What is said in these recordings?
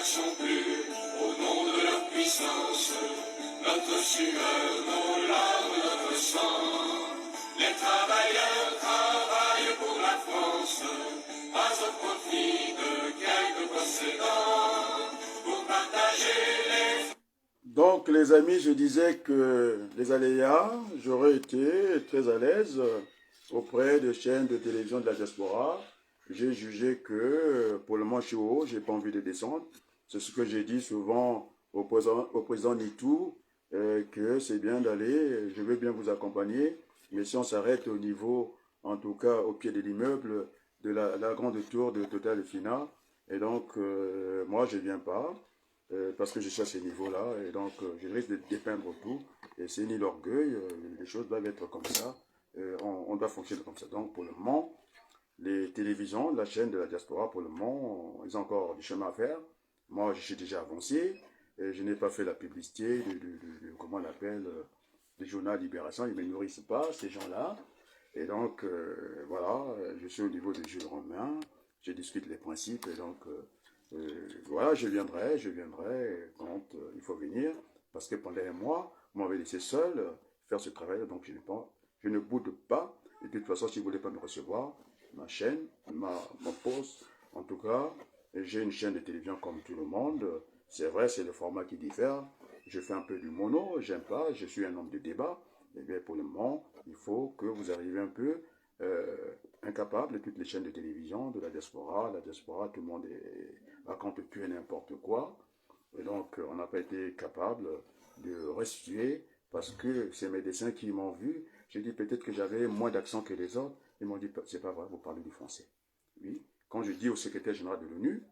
marchons plus au nom de leur puissance. Notre sueur, nos larmes, notre sang. Les travailleurs travaillent pour la France, pas au profit de quelques possédants, pour partager les... Donc les amis, je disais que les aléas, j'aurais été très à l'aise auprès des chaînes de télévision de la diaspora. J'ai jugé que pour le moment je suis haut, j'ai pas envie de descendre. C'est ce que j'ai dit souvent au président Nitou, que c'est bien d'aller, je veux bien vous accompagner, mais si on s'arrête au niveau, en tout cas au pied de l'immeuble, de la grande tour de Total et Fina, et donc moi je viens pas. Parce que je suis à ce niveau-là, et donc je risque de dépeindre tout, et c'est ni l'orgueil, les choses doivent être comme ça, on doit fonctionner comme ça. Donc pour le moment, les télévisions, la chaîne de la diaspora, pour le moment, ils ont encore du chemin à faire. Moi, je suis déjà avancé, et je n'ai pas fait la publicité comment on appelle, des journaux Libération, ils ne me nourrissent pas, ces gens-là. Et donc, voilà, je suis au niveau de Jules Romain, je discute les principes, et donc, voilà, je viendrai quand il faut venir, parce que pendant un mois, vous m'avez laissé seul faire ce travail, donc je ne boude pas. Et de toute façon, si vous ne voulez pas me recevoir, ma chaîne, mon poste, en tout cas, j'ai une chaîne de télévision comme tout le monde. C'est vrai, c'est le format qui diffère. Je fais un peu du mono, j'aime pas, je suis un homme de débat. Eh bien, pour le moment, il faut que vous arriviez un peu incapable, toutes les chaînes de télévision, de la diaspora, tout le monde raconte tout et n'importe quoi. Et donc, on n'a pas été capable de restituer, parce que ces médecins qui m'ont vu, j'ai dit peut-être que j'avais moins d'accent que les autres. Ils m'ont dit, c'est pas vrai, vous parlez du français. Oui. Quand je dis au secrétaire général de l'ONU,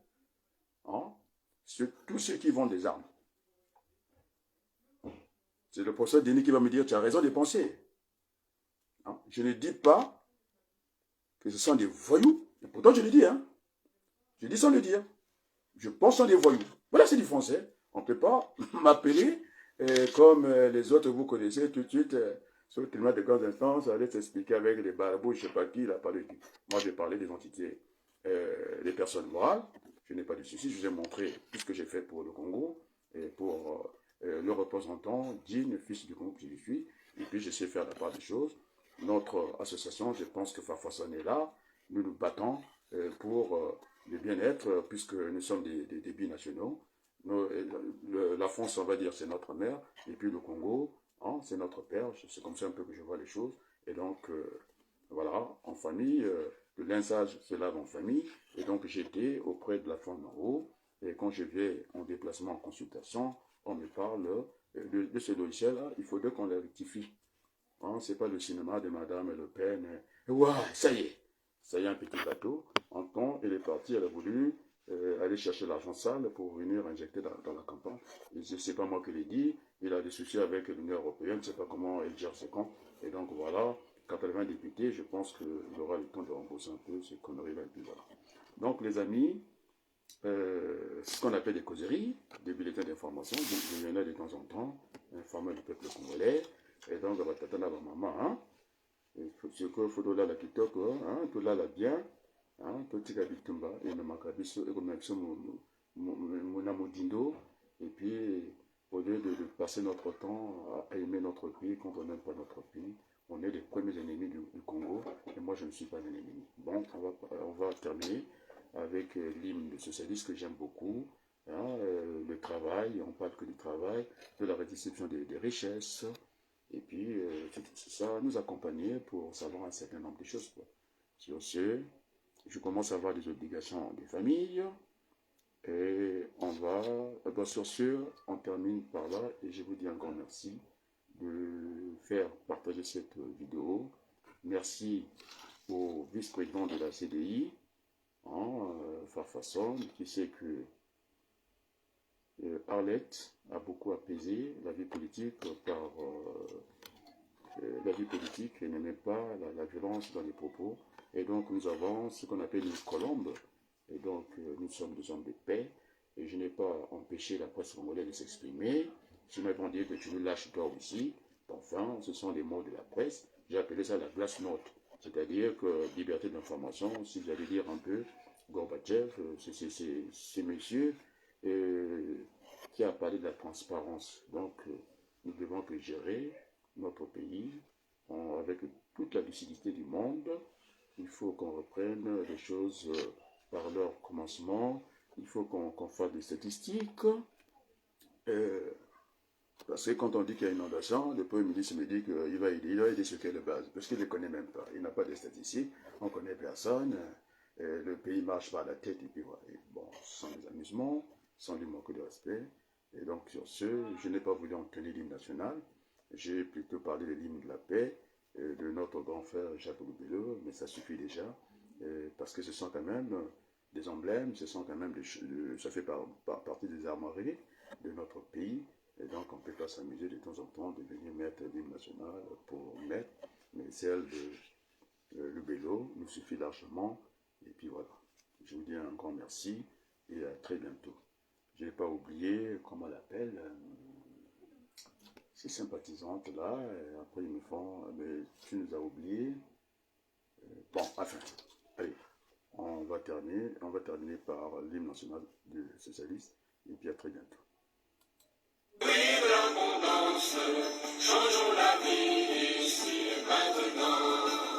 hein, tous ceux qui vendent des armes, c'est le professeur Denis qui va me dire, tu as raison de penser. Hein? Je ne dis pas que ce sont des voyous, et pourtant je le dis, hein. Je dis sans le dire. Je pense en des voyous. Voilà, c'est du français. On ne peut pas m'appeler comme les autres vous connaissez tout de suite. Sur le climat de grandes instances, aller s'expliquer avec les barbeaux, je ne sais pas qui, il a parlé de qui. Moi, j'ai parlé des entités, des personnes morales. Je n'ai pas de souci. Je vous ai montré tout ce que j'ai fait pour le Congo et pour le représentant digne, fils du Congo que je suis. Et puis, je sais faire la part des choses. Notre association, je pense que Farfason est là. Nous nous battons pour le bien-être, puisque nous sommes des binationaux. La France, on va dire, c'est notre mère, et puis le Congo, hein, c'est notre père. C'est comme ça un peu que je vois les choses. Et donc, voilà, en famille, le linçage se lave en famille. Et donc, j'étais auprès de la femme en haut. Et quand je vais en déplacement, en consultation, on me parle de ce logiciel-là. Il faudrait qu'on le rectifie. Hein, c'est pas le cinéma de Madame Le Pen. Waouh, ça y est, un petit bateau. En temps, elle est partie, elle a voulu aller chercher l'argent sale pour venir injecter dans la campagne. Ce n'est pas moi qui l'ai dit. Il a des soucis avec l'Union européenne, je ne sais pas comment elle gère ses comptes. Et donc voilà, 80 députés, je pense qu'il aura le temps de rembourser un peu ces conneries-là. Et puis voilà. Donc les amis, c'est ce qu'on appelle des causeries, des bulletins d'information. Je viens là de temps en temps, informer le peuple congolais. Et donc, batatana ba maman, hein. Ce que faut là la kitoko, hein, tout là la bien, hein, tout tika bitumba, et le makabiso, et comme ça, mon amodindo, et puis, au lieu de passer notre temps à aimer notre pays quand on n'aime pas notre pays, on est les premiers ennemis du Congo, et moi je ne suis pas un ennemi. Bon, on va terminer avec l'hymne de socialiste que j'aime beaucoup, hein, le travail, on parle que du travail, de la redistribution des richesses, et puis ça nous accompagner pour savoir un certain nombre de choses. Quoi. Sur ce, je commence à avoir des obligations des familles, et on va, sur ce, on termine par là, et je vous dis un grand merci de faire partager cette vidéo. Merci au vice-président de la CDI, hein, Farfason, qui sait que Arlette a beaucoup apaisé la vie politique par la vie politique et n'aimait pas la violence dans les propos. Et donc nous avons ce qu'on appelle une colombe. Et donc nous sommes des hommes de paix. Et je n'ai pas empêché la presse congolaise de s'exprimer. Je m'avais dit que tu nous lâches toi aussi. Enfin, ce sont les mots de la presse. J'ai appelé ça la glace note. C'est-à-dire que liberté d'information, si vous allez lire un peu, Gorbatchev, ces messieurs qui a parlé de la transparence. Donc, nous devons que gérer notre pays avec toute la lucidité du monde. Il faut qu'on reprenne les choses par leur commencement. Il faut qu'on fasse des statistiques. Parce que quand on dit qu'il y a une inondation, le Premier ministre me dit qu'il va aider ce qui est de base. Parce qu'il ne les connaît même pas. Il n'a pas de statistiques. On ne connaît personne. Le pays marche par la tête. Et puis voilà. Et bon, sans les amusements, sans lui manquer de respect. Et donc sur ce, je n'ai pas voulu entonner l'hymne national. J'ai plutôt parlé de l'hymne de la paix, de notre grand frère Jacques Loubello, mais ça suffit déjà. Parce que ce sont quand même des emblèmes, ce sont quand même ça fait partie des armoiries de notre pays. Et donc on ne peut pas s'amuser de temps en temps de venir mettre l'hymne national pour mettre, mais celle de Loubello nous suffit largement. Et puis voilà. Je vous dis un grand merci et à très bientôt. Je n'ai pas oublié, comment elle appelle, ces sympathisantes là, et après ils me font, mais tu nous as oubliés. Bon, enfin, allez, on va terminer par l'hymne national du socialiste, et puis à très bientôt. Vive l'abondance, changeons la vie ici et maintenant.